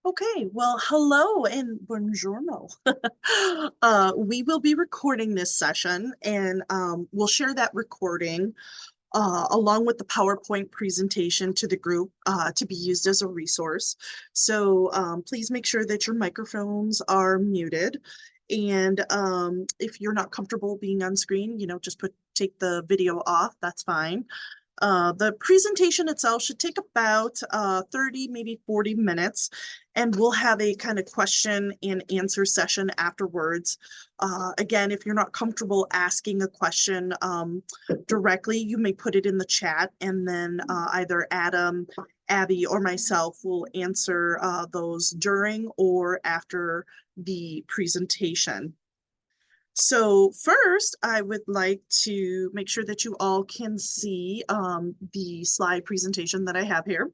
Okay, well, hello and buongiorno. We will be recording this session and we'll share that recording along with the PowerPoint presentation to the group to be used as a resource. So please make sure that your microphones are muted. And if you're not comfortable being on screen, just take the video off, that's fine. The presentation itself should take about 30, maybe 40 minutes, and we'll have a kind of question and answer session afterwards. Again, if you're not comfortable asking a question directly, you may put it in the chat, and then either Adam, Abby, or myself will answer those during or after the presentation. So first, I would like to make sure that you all can see the slide presentation that I have here.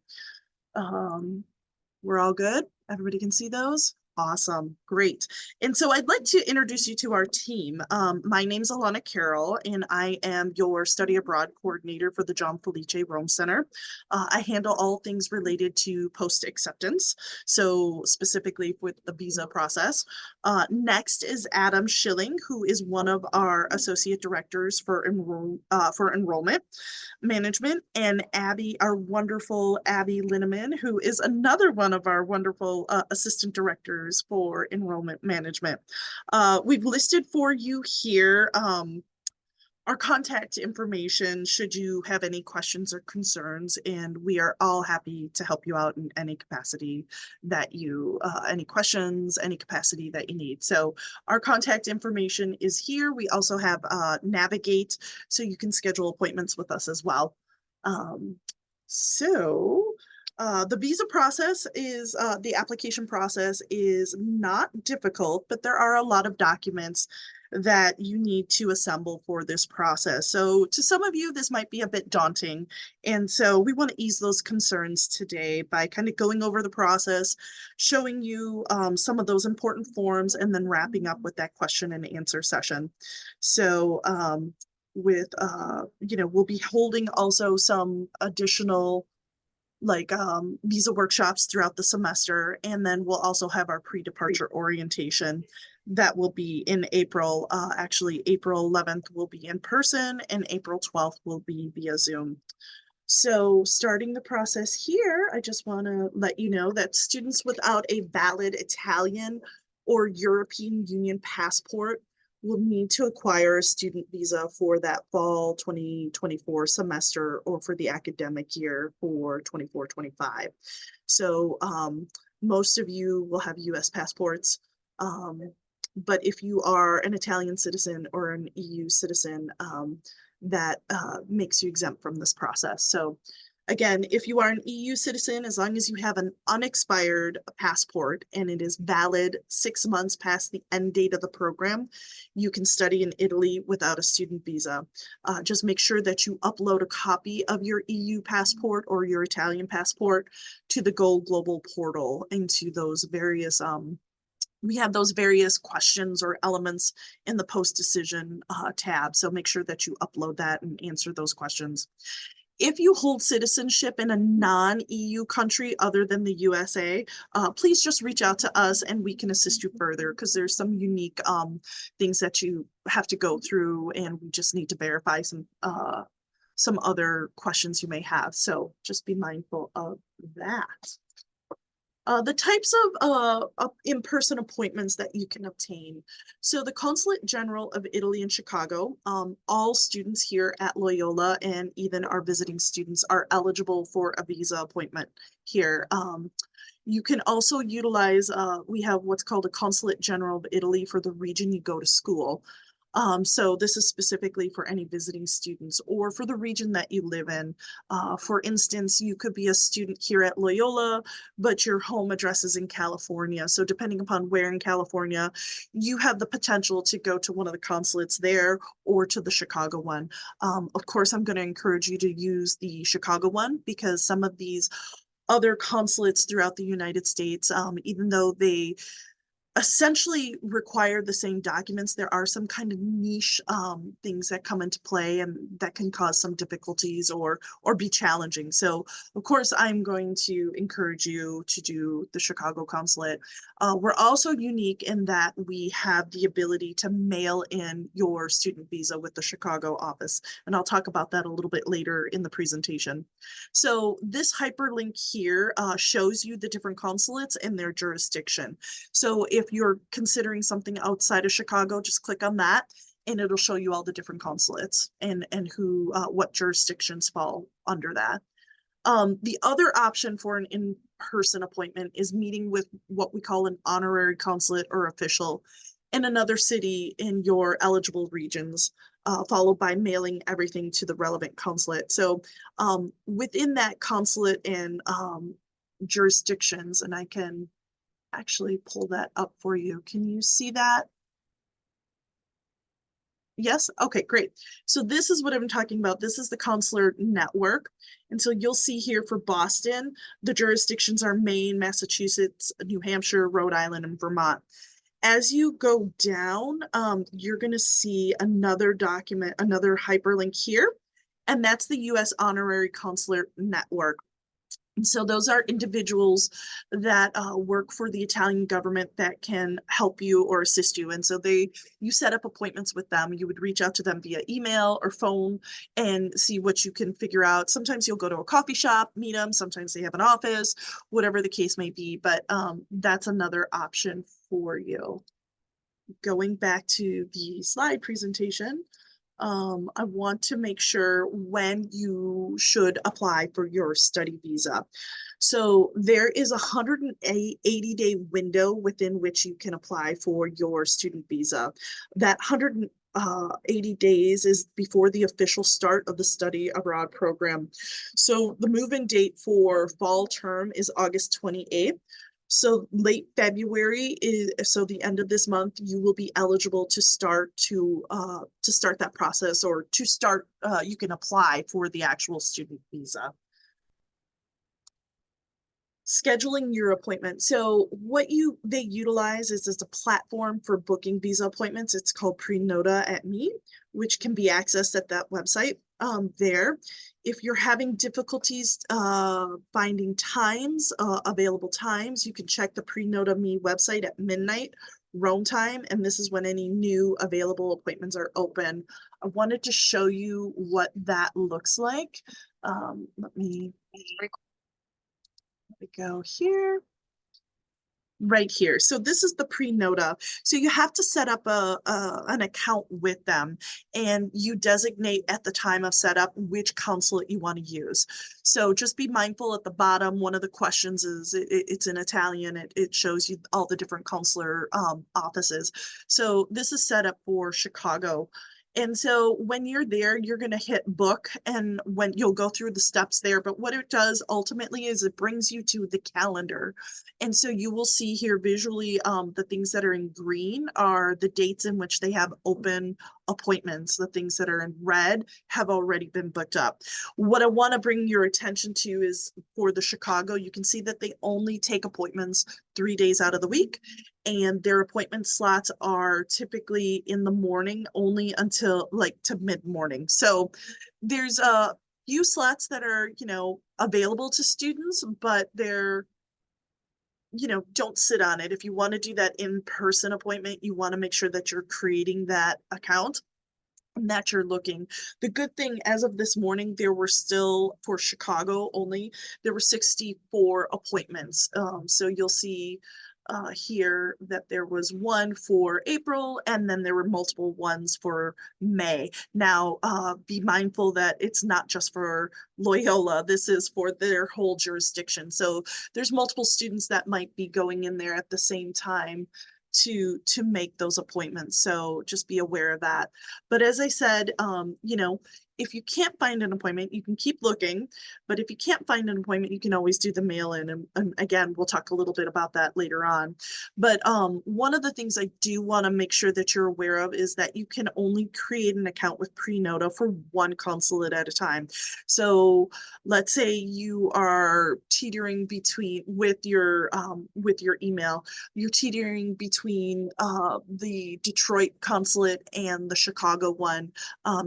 We're all good? Everybody can see those? Awesome, great. And so I'd like to introduce you to our team. My name's Alana Carroll, and I am your study abroad coordinator for the John Felice Rome Center. I handle all things related to post-acceptance, so specifically with the visa process. Next is Adam Schilling, who is one of our associate directors for enrollment management, and Abby, our wonderful Abby Linneman, who is another one of our wonderful assistant directors for enrollment management. We've listed for you here our contact information should you have any questions or concerns, and we are all happy to help you out in any capacity that you, any questions, any capacity that you need. So our contact information is here. We also have Navigate, so you can schedule appointments with us as well. The visa process is, the application process is not difficult, but there are a lot of documents that you need to assemble for this process. So to some of you, this might be a bit daunting. And so we want to ease those concerns today by kind of going over the process, showing you some of those important forms, and then wrapping up with that question and answer session. So we'll be holding also some additional visa workshops throughout the semester. And then we'll also have our pre-departure orientation that will be in April. Actually, April 11th will be in person and April 12th will be via Zoom. So starting the process here, I just want to let you know that students without a valid Italian or European Union passport will need to acquire a student visa for that fall 2024 semester or for the academic year for 24-25. So most of you will have US passports, but if you are an Italian citizen or an EU citizen, that makes you exempt from this process. So again, if you are an EU citizen, as long as you have an unexpired passport and it is valid 6 months past the end date of the program, you can study in Italy without a student visa. Just make sure that you upload a copy of your EU passport or your Italian passport to the Go Global portal into those various we have those various questions or elements in the post-decision tab. So make sure that you upload that and answer those questions. If you hold citizenship in a non-EU country other than the USA, please just reach out to us and we can assist you further, because there's some unique things that you have to go through, and we just need to verify some other questions you may have. So just be mindful of that. The types of in-person appointments that you can obtain. So the Consulate General of Italy in Chicago, all students here at Loyola and even our visiting students are eligible for a visa appointment here. You can also utilize, we have what's called a Consulate General of Italy for the region you go to school. So this is specifically for any visiting students or for the region that you live in. For instance, you could be a student here at Loyola, but your home address is in California. So depending upon where in California, you have the potential to go to one of the consulates there or to the Chicago one. Of course, I'm going to encourage you to use the Chicago one, because some of these other consulates throughout the United States, even though they essentially require the same documents. There are some kind of niche things that come into play and that can cause some difficulties or be challenging. So of course, I'm going to encourage you to do the Chicago consulate. We're also unique in that we have the ability to mail in your student visa with the Chicago office. And I'll talk about that a little bit later in the presentation. So this hyperlink here shows you the different consulates and their jurisdiction. So if you're considering something outside of Chicago, just click on that and it'll show you all the different consulates and who what jurisdictions fall under that. The other option for an in-person appointment is meeting with what we call an honorary consulate or official in another city in your eligible regions, followed by mailing everything to the relevant consulate. So within that consulate and jurisdictions, and I can actually pull that up for you. Can you see that? Yes? Okay, great. So this is what I'm talking about. This is the consular network. And so you'll see here for Boston, the jurisdictions are Maine, Massachusetts, New Hampshire, Rhode Island, and Vermont. As you go down, you're going to see another document, another hyperlink here, and that's the U.S. Honorary Consular Network. And so those are individuals that work for the Italian government that can help you or assist you. And so you set up appointments with them. You would reach out to them via email or phone and see what you can figure out. Sometimes you'll go to a coffee shop, meet them. Sometimes they have an office, whatever the case may be. But that's another option for you. Going back to the slide presentation. I want to make sure when you should apply for your study visa. So there is a 180-day window within which you can apply for your student visa. That 180 days is before the official start of the study abroad program. So the move-in date for fall term is August 28th. So late February is so the end of this month, you will be eligible to start that process or to start. You can apply for the actual student visa. Scheduling your appointment. So what they utilize is a platform for booking visa appointments. It's called Prenota at Me, which can be accessed at that website there. If you're having difficulties finding times, available times, you can check the Prenota Me website at midnight Rome time, and this is when any new available appointments are open. I wanted to show you what that looks like. Let me go here. Right here. So this is the Prenota. So you have to set up an account with them, and you designate at the time of setup which consulate you want to use. So just be mindful at the bottom. One of the questions is it's in Italian. It shows you all the different consular offices. So this is set up for Chicago. And so when you're there, you're going to hit book, and when you'll go through the steps there. But what it does ultimately is it brings you to the calendar. And so you will see here visually the things that are in green are the dates in which they have open appointments. The things that are in red have already been booked up. What I want to bring your attention to is for the Chicago, you can see that they only take appointments 3 days out of the week. And their appointment slots are typically in the morning only until like to mid-morning. So there's a few slots that are, available to students, but they're, don't sit on it. If you want to do that in-person appointment, you want to make sure that you're creating that account and that you're looking. The good thing, as of this morning, there were still, for Chicago only, there were 64 appointments. So you'll see here that there was one for April, and then there were multiple ones for May. Now, be mindful that it's not just for Loyola. This is for their whole jurisdiction. So there's multiple students that might be going in there at the same time to make those appointments. So just be aware of that. But as I said, If you can't find an appointment, you can keep looking, but if you can't find an appointment, you can always do the mail-in. And again, we'll talk a little bit about that later on. But one of the things I do want to make sure that you're aware of is that you can only create an account with Prenota for one consulate at a time. So let's say you are teetering between with your email, you're teetering between the Detroit consulate and the Chicago one.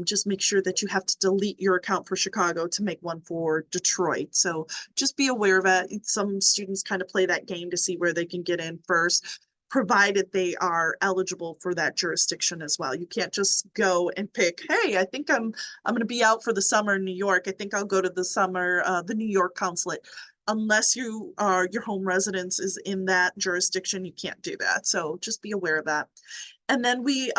Just make sure that you have to delete your account for Chicago to make one for Detroit. So just be aware of it. Some students kind of play that game to see where they can get in first, provided they are eligible for that jurisdiction as well. You can't just go and pick, hey, I think I'm going to be out for the summer in New York. I think I'll go to the New York consulate. Unless your home residence is in that jurisdiction, you can't do that. So just be aware of that. And then we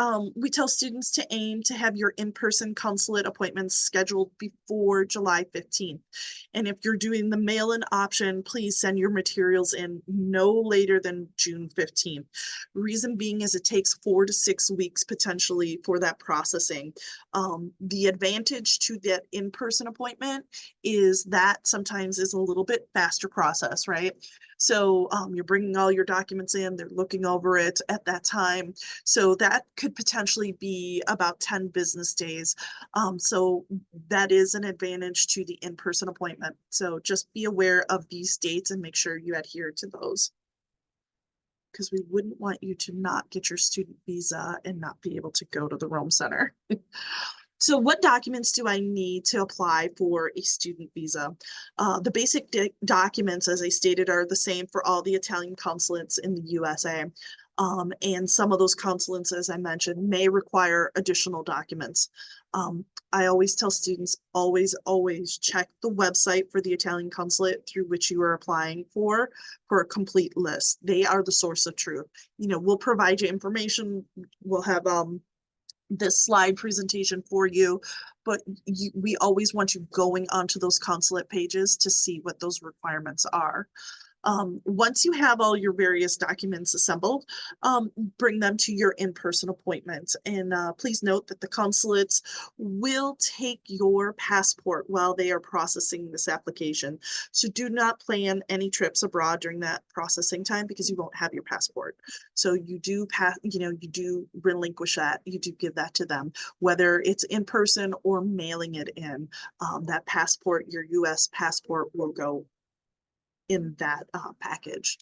tell students to aim to have your in-person consulate appointments scheduled before July 15th. And if you're doing the mail-in option, please send your materials in no later than June 15th. Reason being is it takes 4 to 6 weeks potentially for that processing. The advantage to that in-person appointment is that sometimes is a little bit faster process, right? So you're bringing all your documents in, they're looking over it at that time. So that could potentially be about 10 business days. So that is an advantage to the in-person appointment. So just be aware of these dates and make sure you adhere to those, because we wouldn't want you to not get your student visa and not be able to go to the Rome Center. So what documents do I need to apply for a student visa? The basic documents, as I stated, are the same for all the Italian consulates in the USA. And some of those consulates, as I mentioned, may require additional documents. I always tell students, always check the website for the Italian consulate through which you are applying for a complete list. They are the source of truth. You know, we'll provide you information. We'll have this slide presentation for you, but we always want you going onto those consulate pages to see what those requirements are. Once you have all your various documents assembled, bring them to your in-person appointment. And please note that the consulates will take your passport while they are processing this application. So do not plan any trips abroad during that processing time because you won't have your passport. So you do relinquish that. You do give that to them, whether it's in person or mailing it in. That passport, your US passport, will go in that package.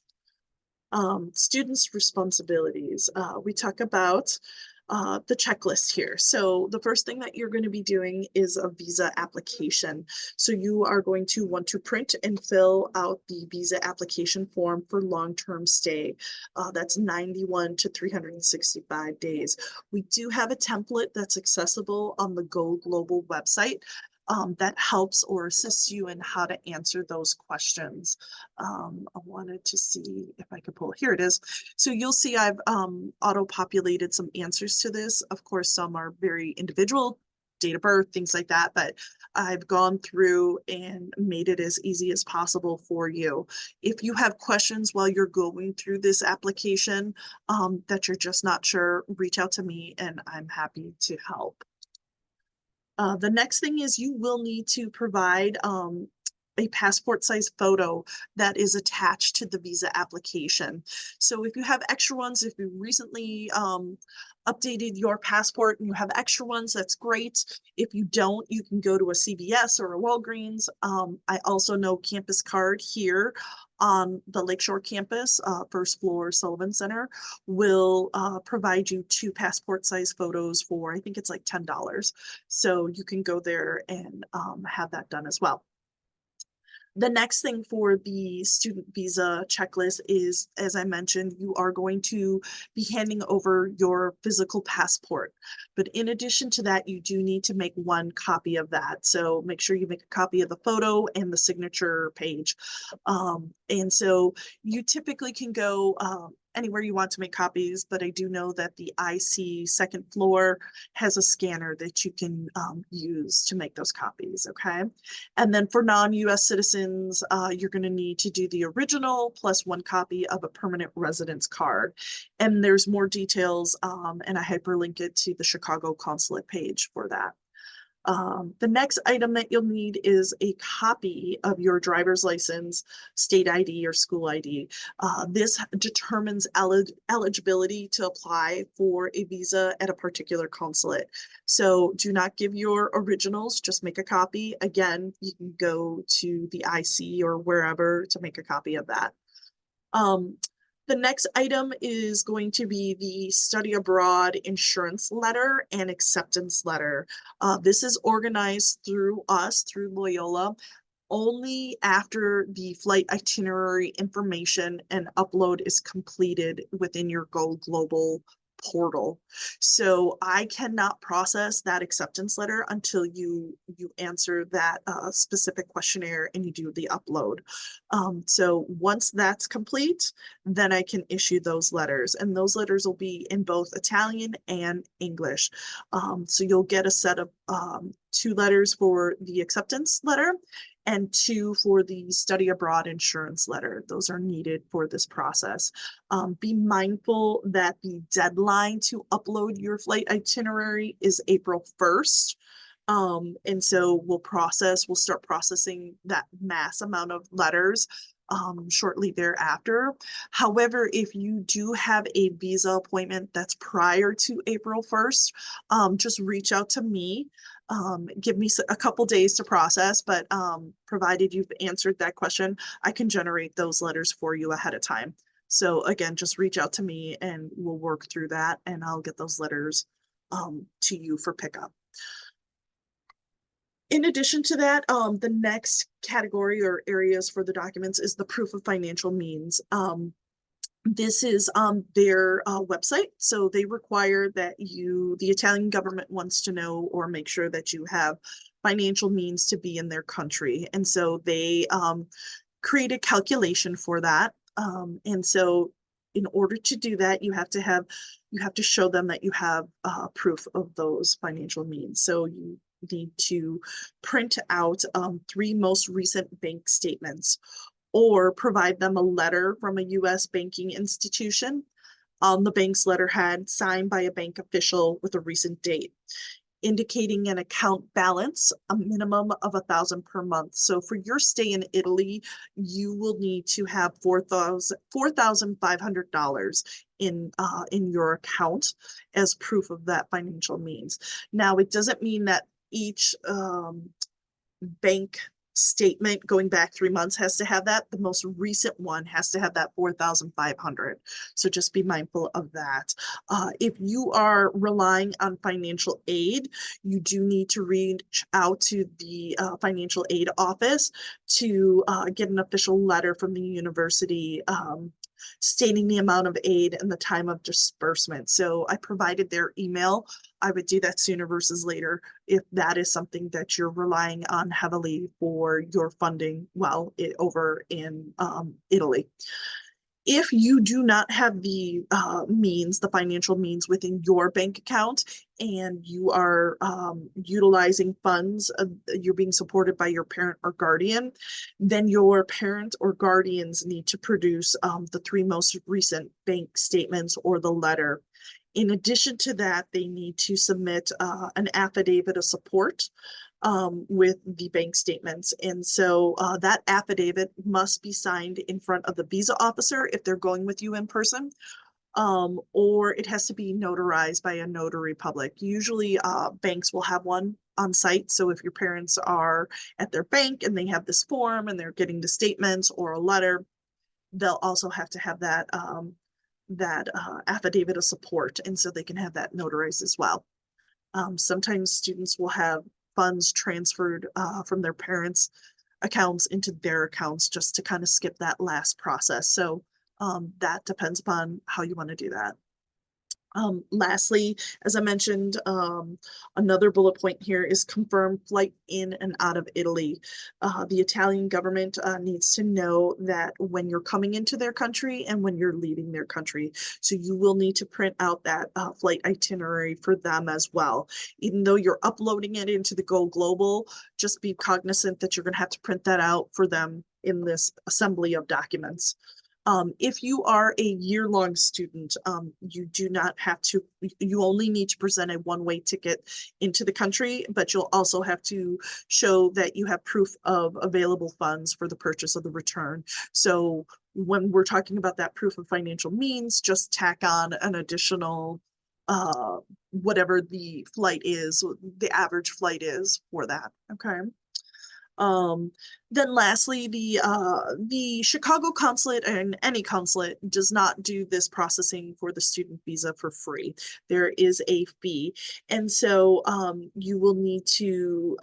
Students' responsibilities. We talk about the checklist here. So the first thing that you're going to be doing is a visa application. So you are going to want to print and fill out the visa application form for long-term stay. That's 91 to 365 days. We do have a template that's accessible on the Go Global website. That helps or assists you in how to answer those questions. I wanted to see if I could pull, here it is. So you'll see I've auto-populated some answers to this. Of course, some are very individual, date of birth, things like that, but I've gone through and made it as easy as possible for you. If you have questions while you're going through this application that you're just not sure, reach out to me and I'm happy to help. The next thing is you will need to provide a passport size photo that is attached to the visa application. So if you have extra ones, if you recently updated your passport and you have extra ones, that's great. If you don't, you can go to a CVS or a Walgreens. I also know Campus Card here on the Lakeshore campus, first floor Sullivan Center, will provide you 2 passport size photos for, I think it's like $10. So you can go there and have that done as well. The next thing for the student visa checklist is, as I mentioned, you are going to be handing over your physical passport. But in addition to that, you do need to make 1 copy of that. So make sure you make a copy of the photo and the signature page. And so you typically can go anywhere you want to make copies, but I do know that the IC second floor has a scanner that you can use to make those copies, okay? And then for non-US citizens, you're gonna need to do the original plus 1 copy of a permanent residence card. And there's more details, and I hyperlink it to the Chicago consulate page for that. The next item that you'll need is a copy of your driver's license, state ID, or school ID. This determines eligibility to apply for a visa at a particular consulate. So do not give your originals, just make a copy. Again, you can go to the IC or wherever to make a copy of that. The next item is going to be the study abroad insurance letter and acceptance letter. This is organized through us, through Loyola, only after the flight itinerary information and upload is completed within your Go Global portal. So I cannot process that acceptance letter until you answer that specific questionnaire and you do the upload. So once that's complete, then I can issue those letters, and those letters will be in both Italian and English. So you'll get a set of 2 letters for the acceptance letter and 2 for the study abroad insurance letter. Those are needed for this process. Be mindful that the deadline to upload your flight itinerary is April 1st. And so we'll start processing that mass amount of letters shortly thereafter. However, if you do have a visa appointment that's prior to April 1st, just reach out to me. Give me a couple days to process, but provided you've answered that question, I can generate those letters for you ahead of time. So again, just reach out to me and we'll work through that, and I'll get those letters to you for pickup. In addition to that, the next category or areas for the documents is the proof of financial means. This is their website. So they require that the Italian government wants to know or make sure that you have financial means to be in their country. And so they create a calculation for that. And so in order to do that, you have to show them that you have proof of those financial means. So you need to print out 3 most recent bank statements, or provide them a letter from a U.S. banking institution on the bank's letterhead signed by a bank official with a recent date, indicating an account balance, a minimum of $1,000 per month. So for your stay in Italy, you will need to have $4,500 in your account as proof of that financial means. Now, it doesn't mean that each bank statement going back 3 months has to have that. The most recent one has to have that 4,500. So just be mindful of that. If you are relying on financial aid, you do need to reach out to the financial aid office to get an official letter from the university stating the amount of aid and the time of disbursement. So I provided their email. I would do that sooner versus later if that is something that you're relying on heavily for your funding while over in Italy. If you do not have the the financial means within your bank account, and you are utilizing funds, you're being supported by your parent or guardian, then your parent or guardians need to produce the 3 most recent bank statements or the letter. In addition to that, they need to submit an affidavit of support with the bank statements. And so that affidavit must be signed in front of the visa officer if they're going with you in person, or it has to be notarized by a notary public. Usually banks will have one on site. So if your parents are at their bank and they have this form and they're getting the statements or a letter, they'll also have to have that affidavit of support, and so they can have that notarized as well. Sometimes students will have funds transferred from their parents' accounts into their accounts just to kind of skip that last process. So that depends upon how you want to do that. Lastly, as I mentioned, another bullet point here is confirm flight in and out of Italy. The Italian government needs to know that when you're coming into their country and when you're leaving their country. So you will need to print out that flight itinerary for them as well. Even though you're uploading it into the Go Global, just be cognizant that you're going to have to print that out for them in this assembly of documents. If you are a year-long student, you do not have to, you only need to present a one-way ticket into the country, but you'll also have to show that you have proof of available funds for the purchase of the return. So when we're talking about that proof of financial means, just tack on an additional whatever the flight is, the average flight is for that. Okay. Then lastly, the Chicago consulate and any consulate does not do this processing for the student visa for free. There is a fee. And so you will need to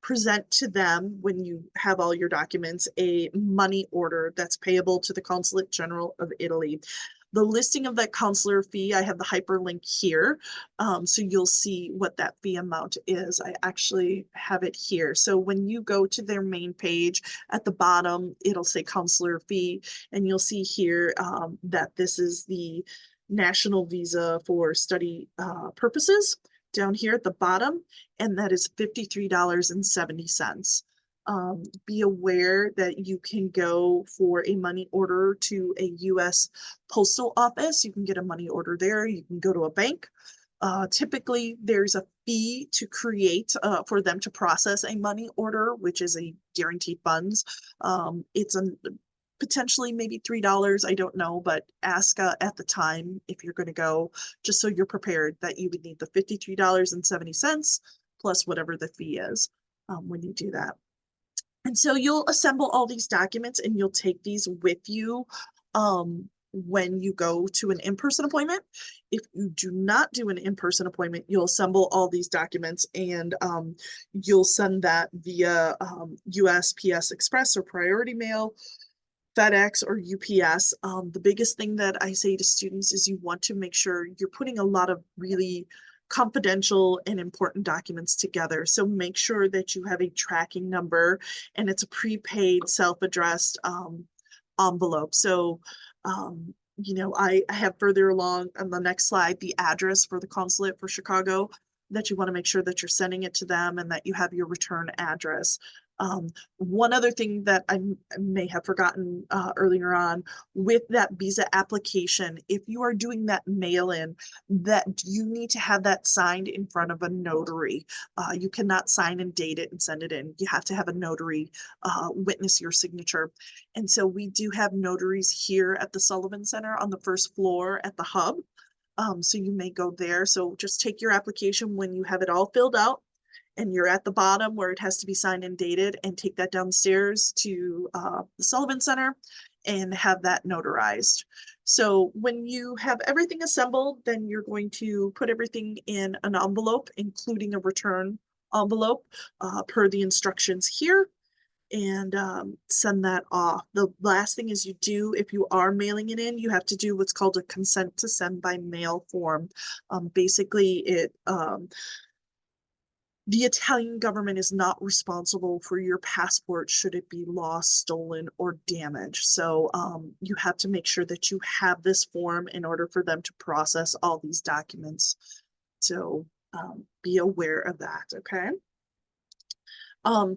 present to them, when you have all your documents, a money order that's payable to the Consulate General of Italy. The listing of that consular fee, I have the hyperlink here. So you'll see what that fee amount is. I actually have it here. So when you go to their main page at the bottom, it'll say consular fee, and you'll see here that this is the national visa for study purposes down here at the bottom, and that is $53.70. Be aware that you can go for a money order to a U.S. postal office. You can get a money order there. You can go to a bank. Typically, there's a fee to create for them to process a money order, which is a guaranteed funds. It's potentially maybe $3. I don't know, but ask at the time if you're going to go, just so you're prepared that you would need the $53.70 plus whatever the fee is when you do that. And so you'll assemble all these documents and you'll take these with you when you go to an in-person appointment. If you do not do an in-person appointment, you'll assemble all these documents and you'll send that via USPS Express or Priority Mail, FedEx or UPS. The biggest thing that I say to students is you want to make sure you're putting a lot of really confidential and important documents together. So make sure that you have a tracking number and it's a prepaid self-addressed envelope. So, you know, I have further along on the next slide, the address for the consulate for Chicago, that you want to make sure that you're sending it to them and that you have your return address. One other thing that I may have forgotten earlier on with that visa application, if you are doing that mail-in, that you need to have that signed in front of a notary. You cannot sign and date it and send it in. You have to have a notary witness your signature. And so we do have notaries here at the Sullivan Center on the first floor at the hub. So you may go there. So just take your application when you have it all filled out and you're at the bottom where it has to be signed and dated, and take that downstairs to the Sullivan Center and have that notarized. So when you have everything assembled, then you're going to put everything in an envelope, including a return envelope per the instructions here, and send that off. The last thing is you do, if you are mailing it in, you have to do what's called a consent to send by mail form. Basically, the Italian government is not responsible for your passport should it be lost, stolen, or damaged. So you have to make sure that you have this form in order for them to process all these documents. So be aware of that, okay?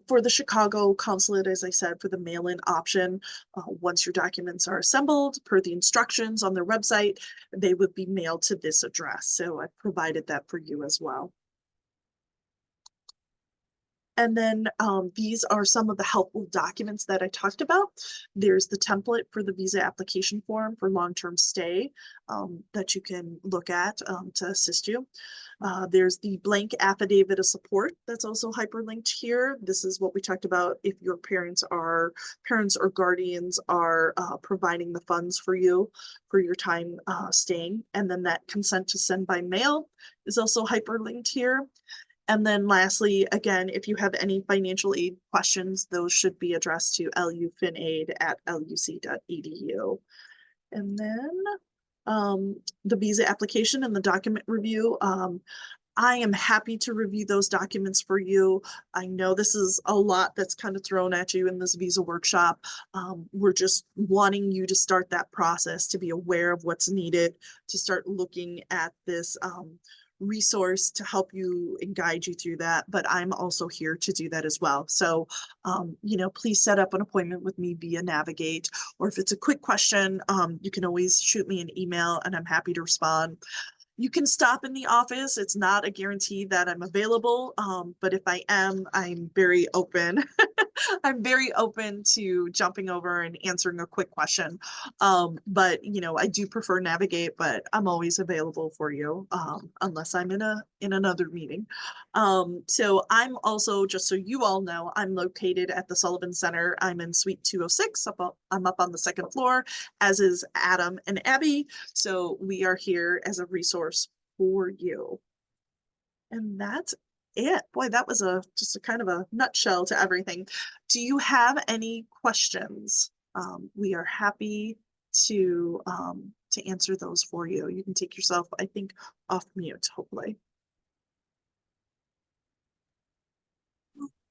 For the Chicago consulate, as I said, for the mail-in option, once your documents are assembled per the instructions on their website, they would be mailed to this address. So I've provided that for you as well. And then these are some of the helpful documents that I talked about. There's the template for the visa application form for long-term stay that you can look at to assist you. There's the blank affidavit of support that's also hyperlinked here. This is what we talked about if your parents or guardians are providing the funds for you for your time staying. And then that consent to send by mail is also hyperlinked here. And then lastly, again, if you have any financial aid questions, those should be addressed to lufinaid@luc.edu. And then the visa application and the document review. I am happy to review those documents for you. I know this is a lot that's kind of thrown at you in this visa workshop. We're just wanting you to start that process, to be aware of what's needed, to start looking at this resource to help you and guide you through that, but I'm also here to do that as well. So, please set up an appointment with me via Navigate, or if it's a quick question, you can always shoot me an email and I'm happy to respond. You can stop in the office. It's not a guarantee that I'm available, but if I am, I'm very open. I'm very open to jumping over and answering a quick question. But I do prefer Navigate, but I'm always available for you, unless I'm in another meeting. So I'm also, just so you all know, I'm located at the Sullivan Center. I'm in Suite 206. I'm up on the second floor, as is Adam and Abby. So we are here as a resource for you. And that's it. Boy, that was just a kind of a nutshell to everything. Do you have any questions? We are happy to answer those for you. You can take yourself, I think, off mute, hopefully.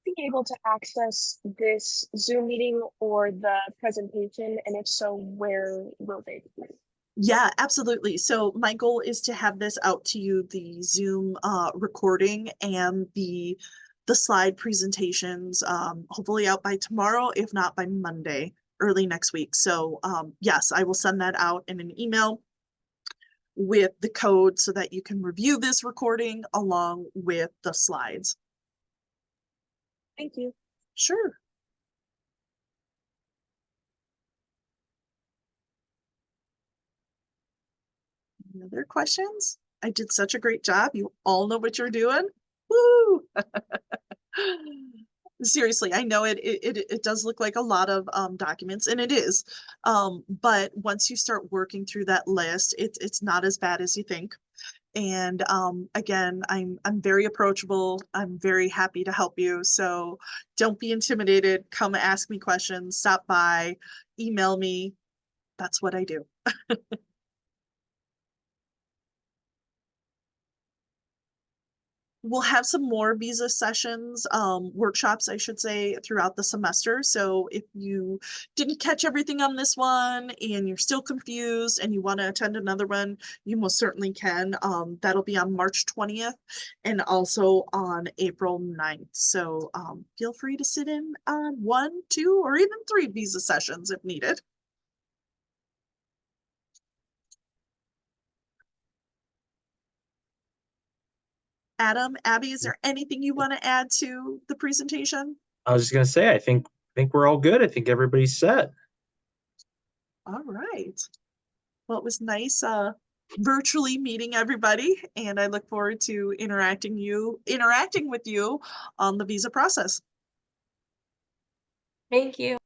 Be able to access this Zoom meeting or the presentation, and if so, where will they be? Yeah, absolutely. So my goal is to have this out to you, the Zoom recording and the slide presentations, hopefully out by tomorrow, if not by Monday, early next week. So yes, I will send that out in an email with the code so that you can review this recording along with the slides. Thank you. Sure. Any other questions? I did such a great job. You all know what you're doing. Woo! Seriously, I know it does look like a lot of documents, and it is. But once you start working through that list, it's not as bad as you think. And again, I'm very approachable. I'm very happy to help you. So don't be intimidated. Come ask me questions, stop by, email me. That's what I do. We'll have some more visa sessions, workshops, I should say, throughout the semester. So if you didn't catch everything on this one and you're still confused and you want to attend another one, you most certainly can. That'll be on March 20th and also on April 9th. So feel free to sit in on 1, 2, or even 3 visa sessions if needed. Adam, Abby, is there anything you want to add to the presentation? I was just gonna say, I think we're all good. I think everybody's set. All right. Well, it was nice virtually meeting everybody, and I look forward to interacting with you on the visa process. Thank you.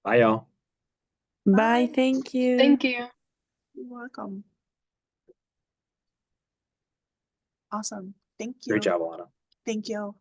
Bye, y'all. Bye. Bye. Thank you. Thank you. You're welcome. Awesome. Thank you. Great job, Alana. Thank you.